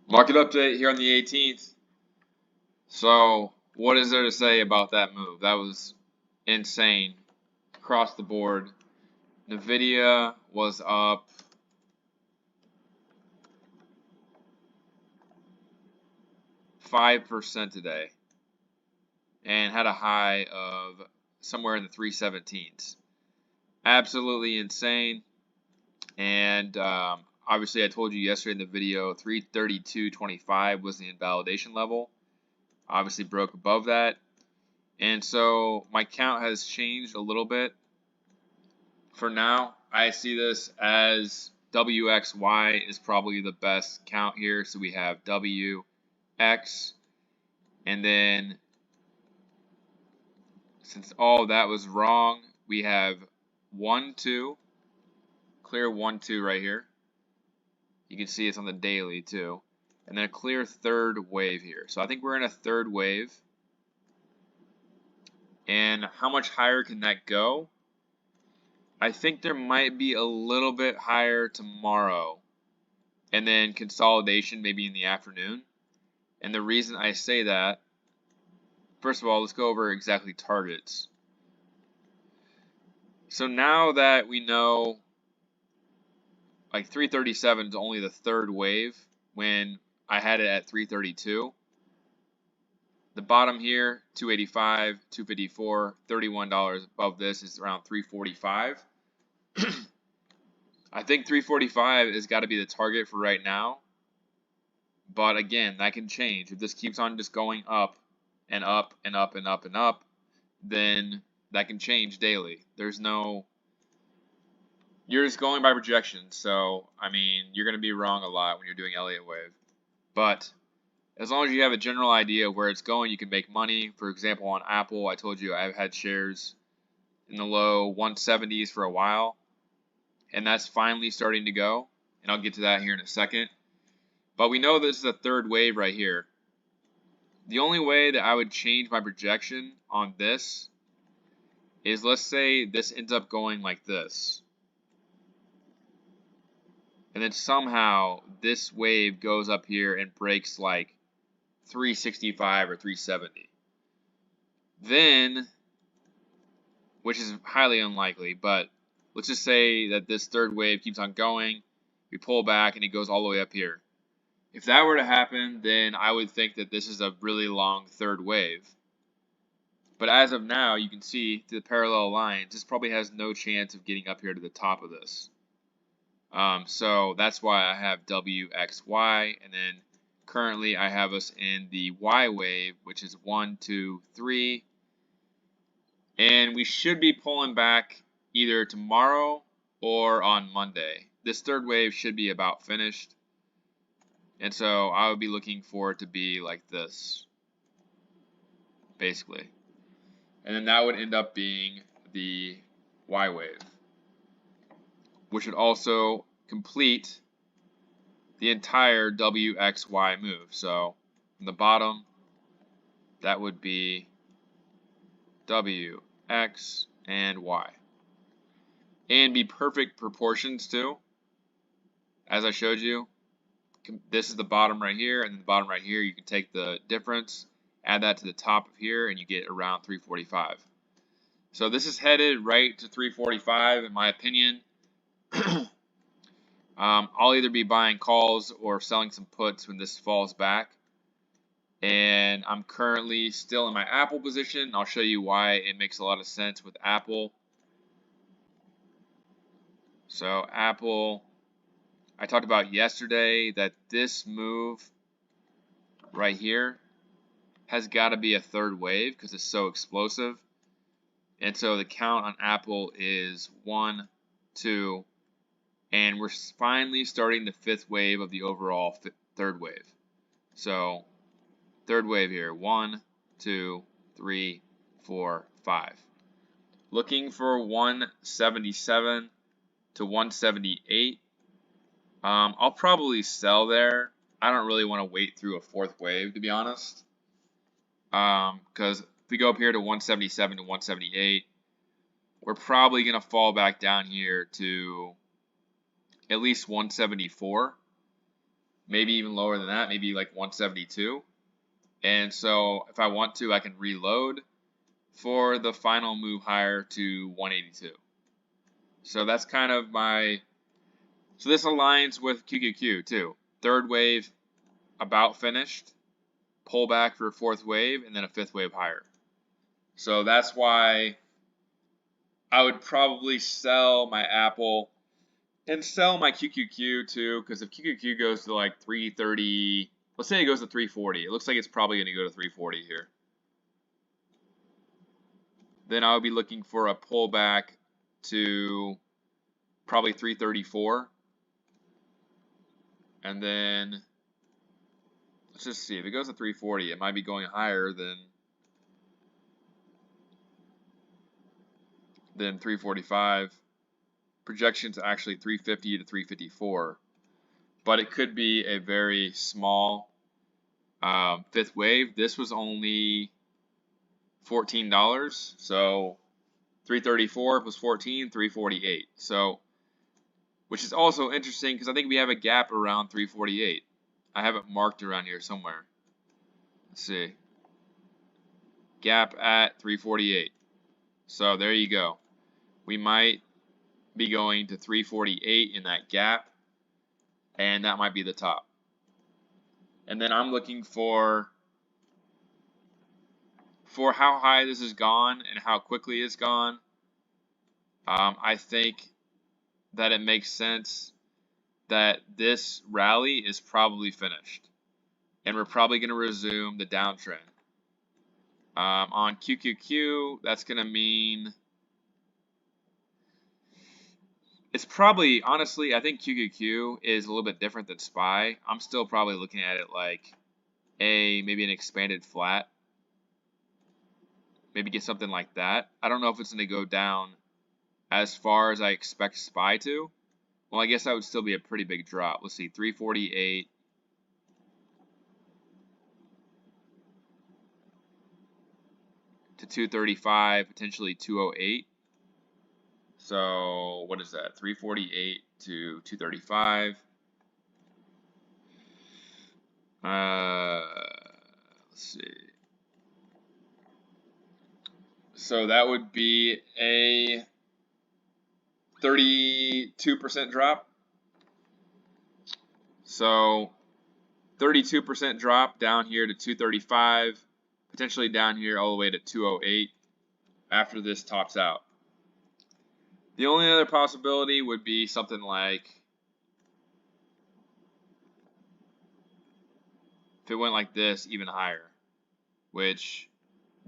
Market update here on the 18th. So, what is there to say about that move? That was insane across the board. NVDA was up 5% today and had a high of somewhere in the 317s. Absolutely insane. And obviously, I told you yesterday in the video, 332.25 was the invalidation level. Obviously broke above that. And so my count has changed a little bit. For now, I see this as WXY is probably the best count here. So we have WX, and then since all that was wrong, we have 1, 2, clear 1, 2 right here. You can see it's on the daily too. And then a clear third wave here. So I think we're in a third wave. And how much higher can that go? I think there might be a little bit higher tomorrow. And then consolidation maybe in the afternoon. And the reason I say that, first of all, let's go over exactly targets. So now that we know like 337 is only the third wave when I had it at 332. The bottom here, 285, 254, $31 above this is around 345. I think 345 has got to be the target for right now. But again, that can change. If this keeps on just going up and up and up and up and up, then that can change daily. There's no... You're just going by projections, so, I mean, you're going to be wrong a lot when you're doing Elliott wave. But as long as you have a general idea of where it's going, you can make money. For example, on Apple, I told you I've had shares in the low 170s for a while, and that's finally starting to go, and I'll get to that here in a second. But we know this is a third wave right here. The only way that I would change my projection on this is, let's say this ends up going like this. And then somehow this wave goes up here and breaks like 365 or 370. Then, which is highly unlikely, but let's just say that this third wave keeps on going, we pull back and it goes all the way up here. If that were to happen, then I would think that this is a really long third wave. But as of now, you can see to the parallel lines, this probably has no chance of getting up here to the top of this. So that's why I have WXY, and then currently I have us in the Y wave, which is 1, 2, 3. And we should be pulling back either tomorrow or on Monday. This third wave should be about finished. And so I would be looking for it to be like this, basically. And then that would end up being the Y wave, which would also complete the entire WXY move. So from the bottom, that would be W, X, and Y. And be perfect proportions too. As I showed you, this is the bottom right here, and then the bottom right here, you can take the difference, add that to the top of here, and you get around 345. So this is headed right to 345 in my opinion. I'll either be buying calls or selling some puts when this falls back. And I'm currently still in my Apple position. I'll show you why it makes a lot of sense with Apple. So Apple, I talked about yesterday that this move right here has got to be a third wave because it's so explosive. And so the count on Apple is 1, 2, and we're finally starting the fifth wave of the overall third wave. So third wave here, 1, 2, 3, 4, 5. Looking for 177 to 178. I'll probably sell there. I don't really want to wait through a fourth wave, to be honest. Because if we go up here to 177 to 178, we're probably going to fall back down here to at least 174. maybe even lower than that, maybe like 172. And so if I want to, I can reload for the final move higher to 182. So that's kind of my, so this aligns with QQQ too. Third wave about finished, pullback for fourth wave, and then a fifth wave higher. So that's why I would probably sell my Apple and sell my QQQ too, because if QQQ goes to like 330, let's say it goes to 340, it looks like it's probably going to go to 340 here. Then I would be looking for a pullback to probably 334. And then let's just see, if it goes to 340, it might be going higher than 345. Projections actually 350 to 354, but it could be a very small fifth wave. This was only $14, so 334 plus 14, 348. So, which is also interesting because I think we have a gap around 348. I have it marked around here somewhere. Let's see. Gap at 348. So there you go. We might be going to 348 in that gap, and that might be the top. And then I'm looking for how high this has gone and how quickly it's gone. I think that it makes sense that this rally is probably finished, and we're probably going to resume the downtrend. On QQQ, that's going to mean it's probably, honestly, I think QQQ is a little bit different than SPY. I'm still probably looking at it like maybe an expanded flat. Maybe get something like that. I don't know if it's going to go down as far as I expect SPY to. Well, I guess that would still be a pretty big drop. Let's see, 348. To 235, potentially 208. So what is that? 348 to 235. Let's see. So that would be a 32% drop. So 32% drop down here to 235, potentially down here all the way to 208 after this tops out. The only other possibility would be something like if it went like this, even higher, which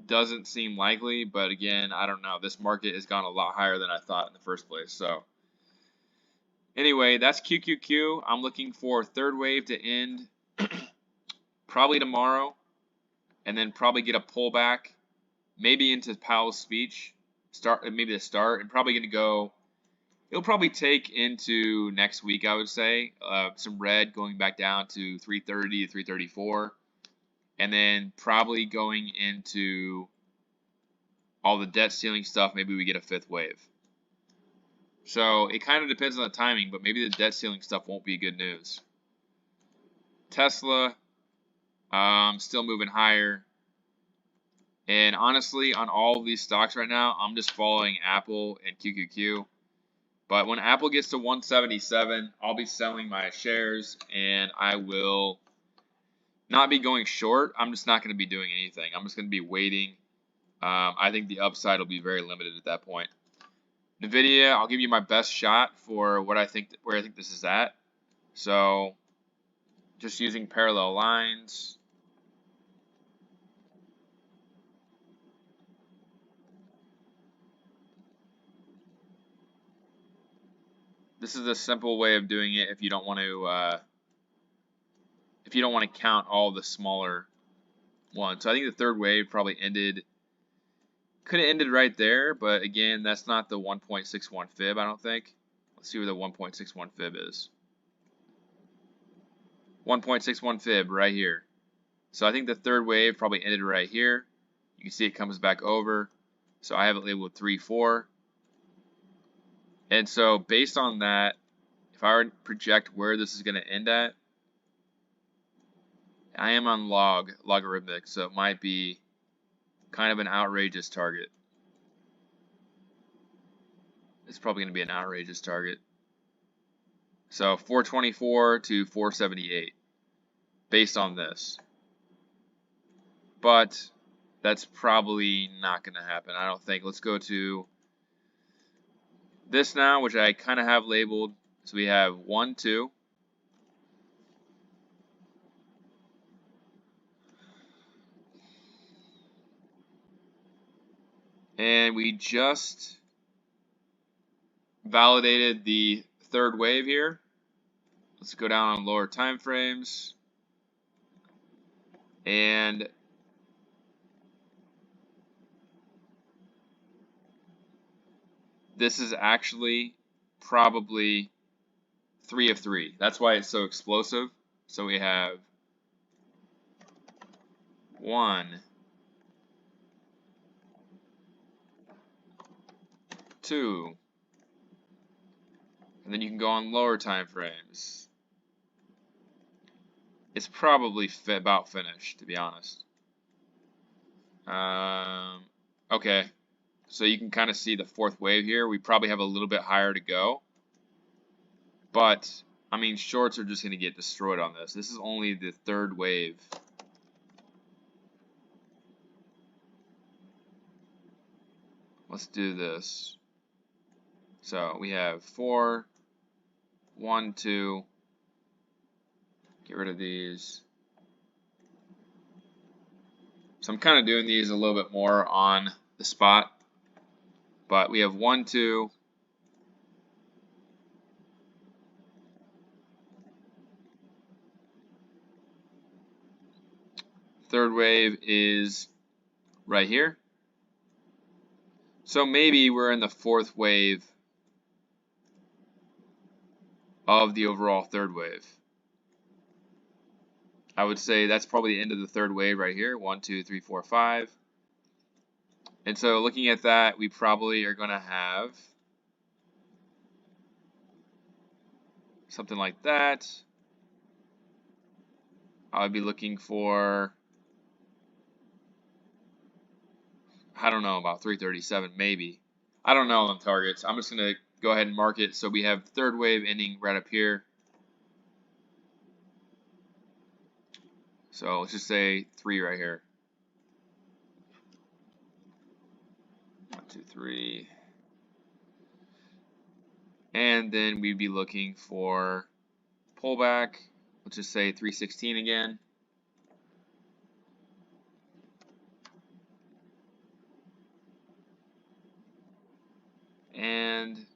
doesn't seem likely, but again, I don't know. This market has gone a lot higher than I thought in the first place. So anyway, that's QQQ. I'm looking for third wave to end probably tomorrow, and then probably get a pullback, maybe into Powell's speech, maybe the start, and probably going to go. It'll probably take into next week, I would say, some red going back down to 330 to 334, and then probably going into all the debt ceiling stuff. Maybe we get a fifth wave. So it kind of depends on the timing, but maybe the debt ceiling stuff won't be good news. Tesla, still moving higher. And honestly, on all of these stocks right now, I'm just following Apple and QQQ. But when Apple gets to 177, I'll be selling my shares, and I will not be going short. I'm just not going to be doing anything. I'm just going to be waiting. I think the upside will be very limited at that point. NVDA, I'll give you my best shot for what I think, where I think this is at. So just using parallel lines. This is a simple way of doing it if you don't want to count all the smaller ones. So I think the third wave probably could have ended right there, but again, that's not the 1.61 fib, I don't think. Let's see where the 1.61 fib is. 1.61 fib right here. So I think the third wave probably ended right here. You can see it comes back over. So I have it labeled 3-4. And so based on that, if I were to project where this is going to end at, I am on logarithmic, so it might be kind of an outrageous target. It's probably going to be an outrageous target. So 424 to 478 based on this. But that's probably not going to happen, I don't think. Let's go to this now, which I kind of have labeled. So we have 1, 2. And we just validated the third wave here. Let's go down on lower time frames. And this is actually probably 3 of 3. That's why it's so explosive. So we have 1, 2, and then you can go on lower time frames. It's probably about finished, to be honest. Okay, so you can kind of see the fourth wave here. We probably have a little bit higher to go, but I mean, shorts are just going to get destroyed on this. This is only the third wave. Let's do this. So we have 4, 1, 2. Get rid of these. So I'm kind of doing these a little bit more on the spot. But we have 1, 2. Third wave is right here. So maybe we're in the fourth wave of the overall third wave. I would say that's probably the end of the third wave right here. 1, 2, 3, 4, 5. And so looking at that, we probably are going to have something like that. I would be looking for, I don't know, about 337 maybe. I don't know on targets. I'm just going to go ahead and mark it. So we have third wave ending right up here. So let's just say 3 right here. 1, 2, 3. And then we'd be looking for pullback. Let's just say 316 again. And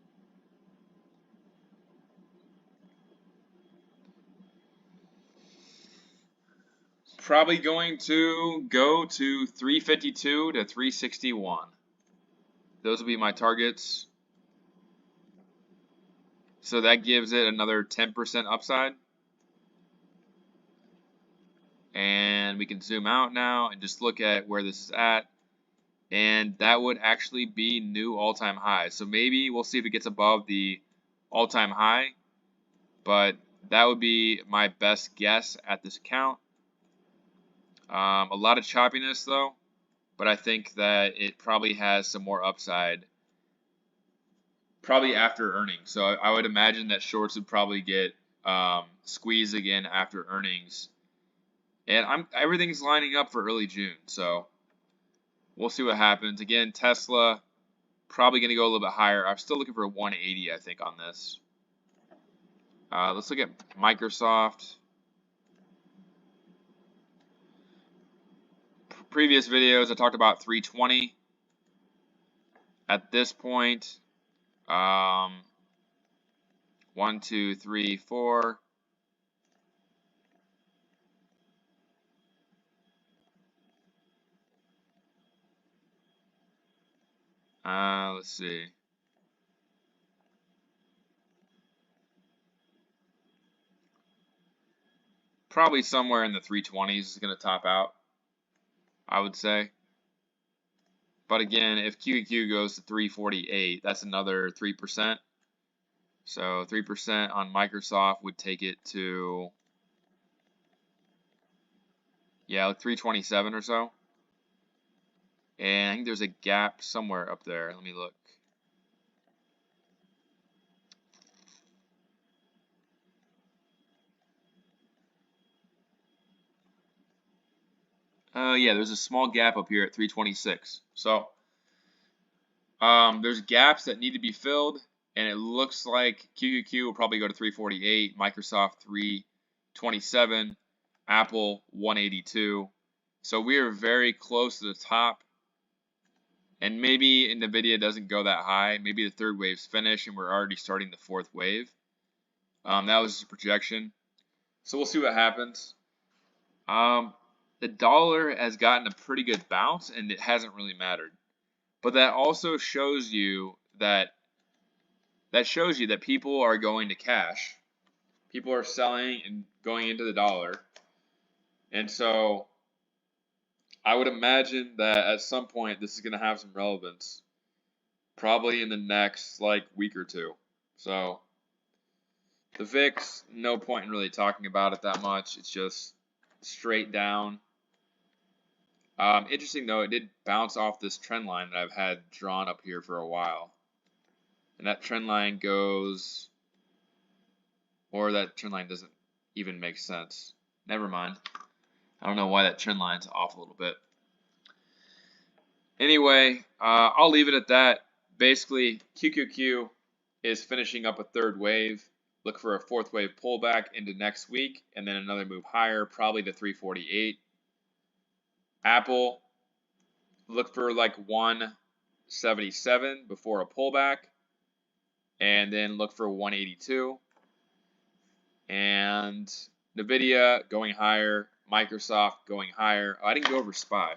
probably going to go to 352 to 361. Those will be my targets. So that gives it another 10% upside. And we can zoom out now and just look at where this is at. And that would actually be new all-time high. So maybe we'll see if it gets above the all-time high. But that would be my best guess at this account. A lot of choppiness though, but I think that it probably has some more upside probably after earnings. So I would imagine that shorts would probably get squeezed again after earnings. And everything's lining up for early June, so we'll see what happens. Again, Tesla probably going to go a little bit higher. I'm still looking for a 180, I think, on this. Let's look at Microsoft. Previous videos, I talked about 320. At this point, 1, 2, 3, 4. Let's see. Probably somewhere in the 320s is going to top out, I would say. But again, if QQQ goes to 348, that's another 3%. So 3% on Microsoft would take it to Yeah, like 327 or so. And I think there's a gap somewhere up there. Let me look. Yeah, there's a small gap up here at 326. So there's gaps that need to be filled, and it looks like QQQ will probably go to 348, Microsoft 327, Apple 182. So we are very close to the top, and maybe NVDA doesn't go that high. Maybe the third wave's finished, and we're already starting the fourth wave. That was just a projection. So we'll see what happens. The dollar has gotten a pretty good bounce, and it hasn't really mattered. But that also shows you that people are going to cash. People are selling and going into the dollar. And so I would imagine that at some point this is going to have some relevance, probably in the next week or two. So the VIX, no point in really talking about it that much. It's just straight down. Interesting though, it did bounce off this trend line that I've had drawn up here for a while. And that trend line goes, or that trend line doesn't even make sense. Never mind. I don't know why that trend line's off a little bit. Anyway, I'll leave it at that. Basically, QQQ is finishing up a third wave. Look for a fourth wave pullback into next week, and then another move higher, probably to 348. Apple, look for 177 before a pullback, and then look for 182. And NVIDIA going higher, Microsoft going higher. Oh, I didn't go over SPY.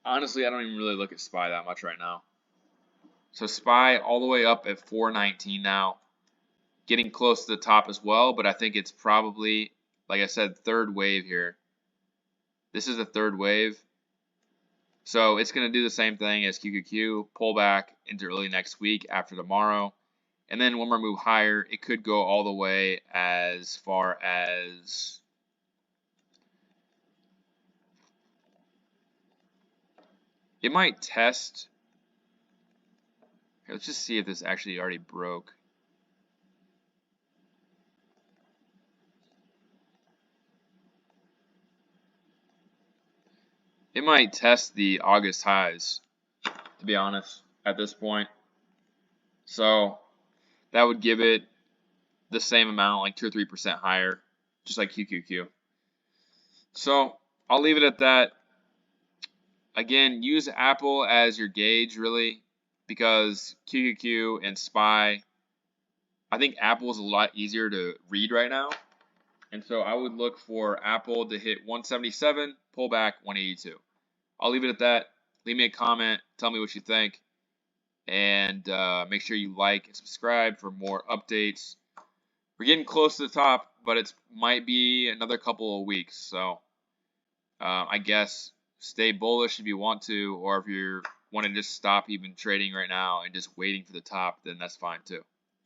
Honestly, I don't even really look at SPY that much right now. So SPY all the way up at 419 now. Getting close to the top as well, but I think it's probably, like I said, third wave here. This is the third wave. So it's going to do the same thing as QQQ, pull back into early next week after tomorrow. And then one more move higher. It could go all the way as far as it might test. Here, let's just see if this actually already broke. It might test the August highs, to be honest, at this point. So that would give it the same amount, like 2 or 3% higher, just like QQQ. So I'll leave it at that. Again, use Apple as your gauge, really, because QQQ and SPY, I think Apple is a lot easier to read right now. And so I would look for Apple to hit 177, pull back 182. I'll leave it at that. Leave me a comment. Tell me what you think. And make sure you like and subscribe for more updates. We're getting close to the top, but it might be another couple of weeks. So I guess stay bullish if you want to, or if you want to just stop even trading right now and just waiting for the top, then that's fine too.